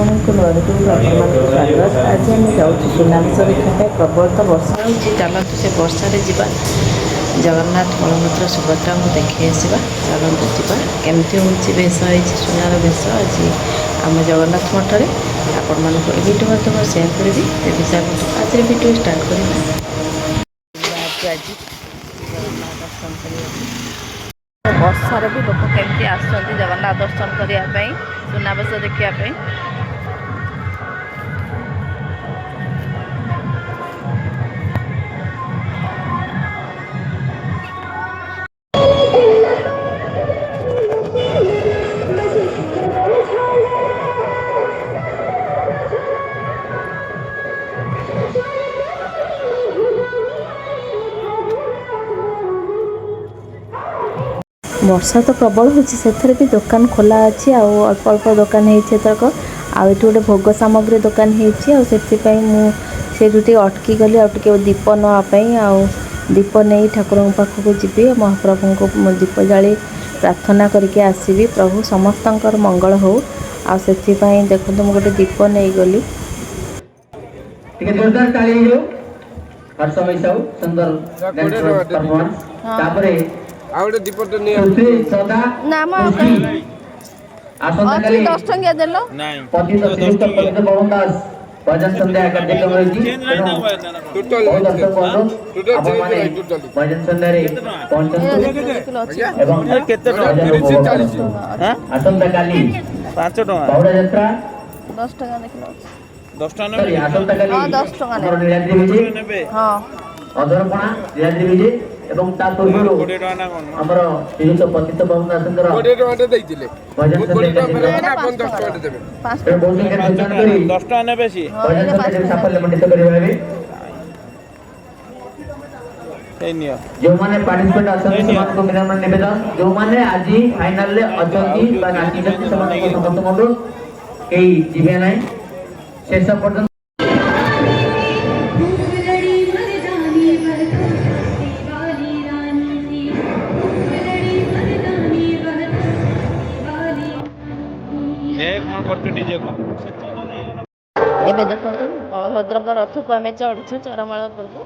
ଆପଣଙ୍କୁ ନୂଆକୁ ଆପଣମାନଙ୍କୁ ସ୍ୱାଗତ। ଆଜି ଆମେ ଯାଉଛୁ ସୁନାବେଶ ଦେଖିବା ପାଇଁ। ପ୍ରବଳ ତ ବର୍ଷା ହେଉଛି, ଚାଲନ୍ତୁ ସେ ବର୍ଷାରେ ଯିବା ଜଗନ୍ନାଥ ବଳଭଦ୍ର ସୁଭଦ୍ରାଙ୍କୁ ଦେଖି ଆସିବା। ଚାଲନ୍ତୁ ଯିବା। କେମିତି ହେଉଛି ବେଶ ହେଇଛି ସୁନାର ବେଶ ଆଜି ଆମ ଜଗନ୍ନାଥ ମଠରେ। ଆପଣମାନଙ୍କୁ ଏ ଭିଡ଼ିଓ ମାଧ୍ୟମ ସେୟାର କରିବି। ତେବେ ଚାଲନ୍ତୁ ଆଜିର ଭିଡ଼ିଓ ଷ୍ଟାର୍ଟ କରିବା। ଆଜି ଜଗନ୍ନାଥ ଦର୍ଶନ କରିବାକୁ ବର୍ଷାରେ ବି ଲୋକ କେମିତି ଆସୁଛନ୍ତି ଜଗନ୍ନାଥ ଦର୍ଶନ କରିବା ପାଇଁ, ସୁନାବେଶ ଦେଖିବା ପାଇଁ। ବର୍ଷା ତ ପ୍ରବଳ ହେଉଛି, ସେଥିରେ ବି ଦୋକାନ ଖୋଲା ଅଛି। ଆଉ ଅଳ୍ପ ଅଳ୍ପ ଦୋକାନ ହେଇଛି ଏଥରକ। ଆଉ ଏଠି ଗୋଟେ ଭୋଗ ସାମଗ୍ରୀ ଦୋକାନ ହେଇଛି। ଆଉ ସେଥିପାଇଁ ମୁଁ ସେଇଠୁ ଟିକେ ଅଟକି ଗଲି ଆଉ ଟିକେ ଦୀପ ନେବା ପାଇଁ। ଆଉ ଦୀପ ନେଇ ଠାକୁରଙ୍କ ପାଖକୁ ଯିବି। ମହାପ୍ରଭୁଙ୍କୁ ଦୀପ ଜାଳି ପ୍ରାର୍ଥନା କରିକି ଆସିବି, ପ୍ରଭୁ ସମସ୍ତଙ୍କର ମଙ୍ଗଳ ହଉ। ଆଉ ସେଥିପାଇଁ ଦେଖନ୍ତୁ ମୁଁ ଗୋଟେ ଦୀପ ନେଇଗଲି। ଟିକେ ଜୋରଦାର ତାଳି ହେଇଯାଉ। ହର୍ଷ ମିଶାଉ ସୁନ୍ଦର ପରଫର୍ମାନ୍ସ। ତାପରେ ଆଉ ଗୋଟେ ଦୀପଟେ ନିଅ। ପୃଥ୍ୱୀ ସଦା ଖୁସି ଆସନ୍ତାକାଲି 10 ଟଙ୍କିଆ ଦେଲ। ପତିତ ଶ୍ରୀଯୁକ୍ତ ପତିତ ପବନ ଦାସ ଭଜନ ସନ୍ଧ୍ୟା କାର୍ଯ୍ୟକ୍ରମ ରହିଛି। ତେଣୁ ବହୁ ଦର୍ଶକ ବନ୍ଧୁ ଆପଣମାନେ ଭଜନ ସନ୍ଧ୍ୟାରେ ପହଞ୍ଚନ୍ତୁ ଏବଂ ଭଜନ ଉପଭୋଗ କରନ୍ତୁ। ଆସନ୍ତାକାଲି 5 ଟଙ୍କା ବାହୁଡ଼ା ଯାତ୍ରା 10 ଟଙ୍କା ଦେଖିଲ। 10 ଟଙ୍କା ସରି ନେବେ ଆସନ୍ତାକାଲି ହଁ 10 ଟଙ୍କା ଆମର ନେବେ। ନୀଳାଦ୍ରି ବିଜେ, ନେବେ ହଁ ଅଧରପଣା ନୀଳାଦ୍ରି ବିଜେ ଏବଂ ତା ପୂର୍ବରୁ 20 ଟଙ୍କା ନା କଣ? ଆମର ଶ୍ରୀଯୁକ୍ତ ପତିତ ପବନ ଦାସଙ୍କର 20 ଟଙ୍କାଟେ ଦେଇଥିଲେ। ଭଜନ ମୁଁ ସନ୍ଧ୍ୟା 20 ଟଙ୍କା ଫେରତ କାର୍ଯ୍ୟକ୍ରମ। ଦେଲେ ଆପଣ 10 ଟଙ୍କାଟେ ଦେବେ। 5 ତେଣୁ ଟଙ୍କା। ବହୁ ସଂଖ୍ୟାରେ ଯୋଗଦାନ କରି 10 ଟଙ୍କା ନେବେ ସିଏ। ଭଜନ ସନ୍ଧ୍ୟାରେ ସାଫଲ୍ୟମଣ୍ଡିତ କରିବା ହେବେ। ସେଇ ନିଅ। ଯେଉଁମାନେ ପାର୍ଟିସିପେଣ୍ଟ ଅଛନ୍ତି ସେମାନଙ୍କୁ ବିନମ୍ର ନିବେଦନ, ଯେଉଁମାନେ ଆଜି ଫାଇନାଲରେ ଅଛନ୍ତି ବା ନାଚିଛନ୍ତି ସେମାନଙ୍କୁ ସମସ୍ତଙ୍କୁ ଅନୁରୋଧ କେହି ଯିବେ ନାହିଁ ଶେଷ ପର୍ଯ୍ୟନ୍ତ। ଏବେ ଦେଖନ୍ତୁ ବଳଭଦ୍ରଙ୍କ ରଥକୁ ଆମେ ଚଢୁଛୁ ଚରମାଳ ଉପରକୁ।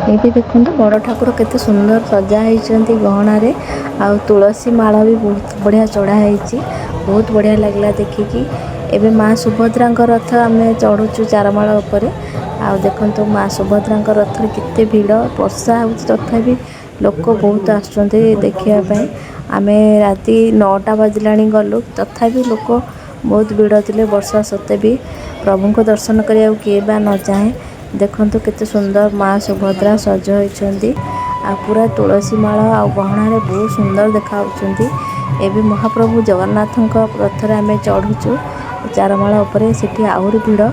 ଏଇଠି ଦେଖନ୍ତୁ ବଡ଼ ଠାକୁର କେତେ ସୁନ୍ଦର ସଜା ହେଇଛନ୍ତି ଗହଣାରେ। ଆଉ ତୁଳସୀ ମାଳ ବି ବହୁତ ବଢ଼ିଆ ଚଢ଼ା ହେଇଛି। ବହୁତ ବଢ଼ିଆ ଲାଗିଲା ଦେଖିକି। ଏବେ ମା ସୁଭଦ୍ରାଙ୍କ ରଥ ଆମେ ଚଢ଼ୁଛୁ ଚାରମାଳ ଉପରେ। ଆଉ ଦେଖନ୍ତୁ ମା ସୁଭଦ୍ରାଙ୍କ ରଥରେ କେତେ ଭିଡ଼। ବର୍ଷା ହେଉଛି ତଥାପି ଲୋକ ବହୁତ ଆସୁଛନ୍ତି ଦେଖିବା ପାଇଁ। ଆମେ ରାତି 9ଟା ବାଜିଲାଣି ଗଲୁ, ତଥାପି ଲୋକ ବହୁତ ଭିଡ଼ ଥିଲେ। ବର୍ଷା ସତ୍ତ୍ୱେ ବି ପ୍ରଭୁଙ୍କ ଦର୍ଶନ କରିବାକୁ କିଏ ବା ନ ଚାହେଁ। ଦେଖନ୍ତୁ କେତେ ସୁନ୍ଦର ମା ସୁଭଦ୍ରା ସଜ ହୋଇଛନ୍ତି। ଆଉ ପୁରା ତୁଳସୀ ମାଳ ଆଉ ଗହଣାରେ ବହୁତ ସୁନ୍ଦର ଦେଖାଯାଉଛନ୍ତି। ଏବେ ମହାପ୍ରଭୁ ଜଗନ୍ନାଥଙ୍କ ରଥରେ ଆମେ ଚଢ଼ୁଛୁ ଚାରମାଳ ଉପରେ। ସେଠି ଆହୁରି ଭିଡ଼।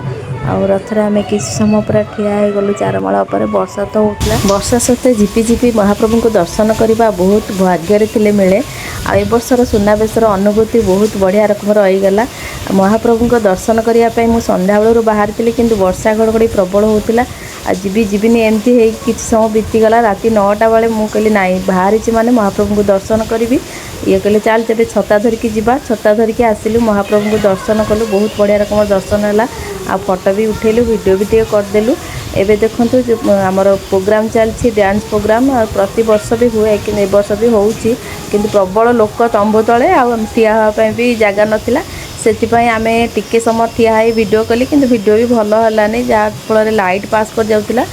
ଆଉ ରଥରେ ଆମେ କିଛି ସମୟ ପୁରା ଠିଆ ହେଇଗଲୁ ଚାରମାଳ ଉପରେ। ବର୍ଷା ତ ହେଉଥିଲା, ବର୍ଷା ସତ୍ତ୍ୱେ ଝିପିଝିପି ମହାପ୍ରଭୁଙ୍କୁ ଦର୍ଶନ କରିବା ବହୁତ ଭାଗ୍ୟରେ ଥିଲେ ମିଳେ। ଆଉ ଏ ବର୍ଷର ସୁନାବେଶର ଅନୁଭୂତି ବହୁତ ବଢ଼ିଆ ରକମର ରହିଗଲା। ମହାପ୍ରଭୁଙ୍କ ଦର୍ଶନ କରିବା ପାଇଁ ମୁଁ ସନ୍ଧ୍ୟାବେଳରୁ ବାହାରିଥିଲି, କିନ୍ତୁ ବର୍ଷା ଘଡ଼ଘଡ଼ି ପ୍ରବଳ ହେଉଥିଲା। ଆଉ ଯିବିନି ଏମିତି ହେଇକି କିଛି ସମୟ ବିତିଗଲା। ରାତି 9ଟା ବେଳେ ମୁଁ କହିଲି ନାଇଁ ବାହାରିଛି ମାନେ ମହାପ୍ରଭୁଙ୍କୁ ଦର୍ଶନ କରିବି। ଇଏ କହିଲେ ଚାଲ ତେବେ ଛତା ଧରିକି ଯିବା। ଛତା ଧରିକି ଆସିଲୁ, ମହାପ୍ରଭୁଙ୍କୁ ଦର୍ଶନ କଲୁ। ବହୁତ ବଢ଼ିଆ ରକମର ଦର୍ଶନ ହେଲା। ଆଉ ଫଟୋ ବି ଉଠେଇଲୁ, ଭିଡ଼ିଓ ବି ଟିକେ କରିଦେଲୁ। ଏବେ ଦେଖନ୍ତୁ ଆମର ପ୍ରୋଗ୍ରାମ୍ ଚାଲିଛି, ଡ୍ୟାନ୍ସ ପ୍ରୋଗ୍ରାମ୍। ଆଉ ପ୍ରତିବର୍ଷ ବି ହୁଏ, କିନ୍ତୁ ଏ ବର୍ଷ ବି ହେଉଛି। କିନ୍ତୁ ପ୍ରବଳ ଲୋକ ତମ୍ବୁ ତଳେ, ଆଉ ଠିଆ ହେବା ପାଇଁ ବି ଜାଗା ନଥିଲା। ସେଥିପାଇଁ ଆମେ ଟିକେ ସମୟ ଠିଆ ହେଇ ଭିଡ଼ିଓ କଲି, କିନ୍ତୁ ଭିଡ଼ିଓ ବି ଭଲ ହେଲାନି, ଯାହାଫଳରେ ଲାଇଟ୍ ପାସ୍ କରିଯାଉଥିଲା।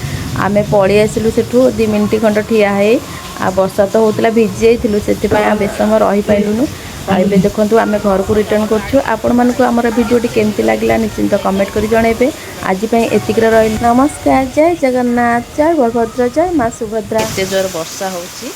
ଆମେ ପଳେଇ ଆସିଲୁ ସେଠୁ 2 ମିନିଟ୍ ଖଣ୍ଡେ ଠିଆ ହେଇ। ଆଉ ବର୍ଷା ତ ହେଉଥିଲା, ଭିଜି ଯାଇଥିଲୁ, ସେଥିପାଇଁ ଆଉ ବେଶୀ ସମୟ ରହିପାରିଲୁନୁ। ଆଉ ଏବେ ଦେଖନ୍ତୁ ଆମେ ଘରକୁ ରିଟର୍ଣ୍ଣ କରୁଛୁ। ଆପଣମାନଙ୍କୁ ଆମର ଭିଡ଼ିଓଟି କେମିତି ଲାଗିଲା ନିଶ୍ଚିନ୍ତ କମେଣ୍ଟ କରି ଜଣାଇବେ। ଆଜି ପାଇଁ ଏତିକିରେ ରହିଲି। ନମସ୍କାର, ଜୟ ଜଗନ୍ନାଥ, ଜୟ ବଳଭଦ୍ର, ଜୟ ମା ସୁଭଦ୍ରା। ଏତେ ଜୋର ବର୍ଷା ହେଉଛି।